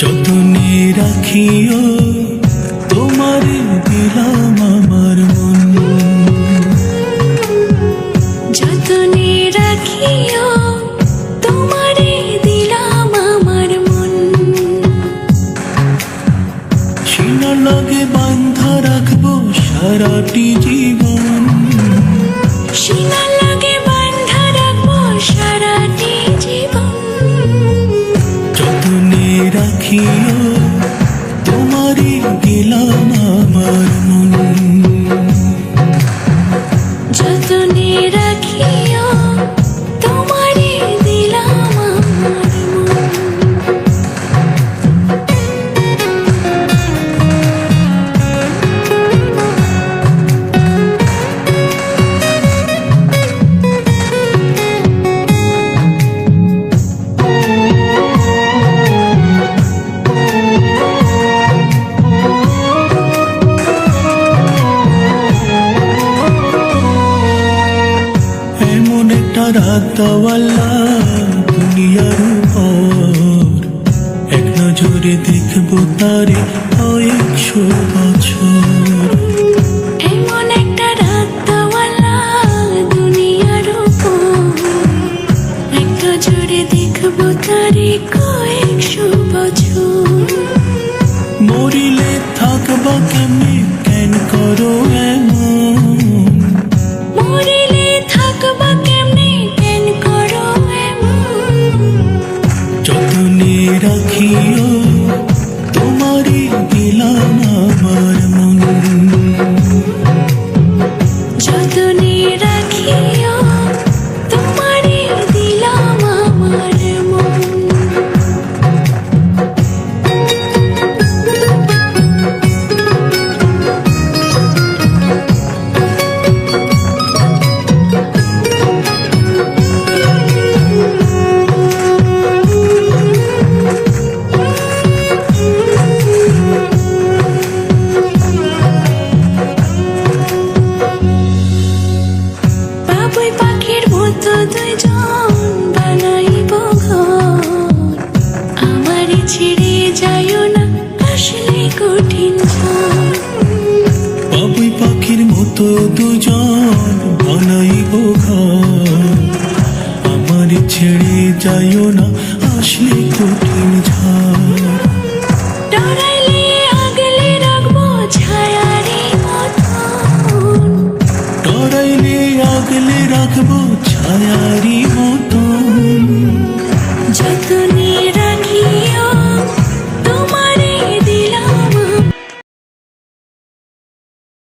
যতনে রাখিও তোমার দিলাম আমার মন, যতনে রাখিও তোমারে দিলাম আমার মন। সিনা লাগে বান্ধা রাখবো সারাটি জীবন, সিনা লাগে বান্ধা রাখবো সারাটি জীবন। যতনে রাখিও তোমারই দিলাম আমার মন, যতনে রাখিও তোমারে দিলাম আমার মন। এমন একটা রাত দেওয়ালা দুনিয়ার উপর, এক নজরে দেখবো তারে 100 বছর। এমন একটা রাত দেওয়ালা দুনিয়ার উপর, একটা জোরে দেখবো তারে কয়েকশো বছর। মরিলে থাকবা কেমনে কেন করো এমন, মরিলে থাকবা কেমনে কেন করো এমন। যতনে রাখিও তোমারই দিলাম আমার মন, যতনে রাখিও তোমারে দিলাম আমার মন। বাবুই পাখির মতো দুইজন বানাইব ঘর, আমারে ছেড়ে যাইও না আসলে কঠিন ঝড়। বাবুই পাখির মতো দুজন বানাইব ঘর, আমার ছেড়ে যাইও না আসলে কঠিন ঝড়।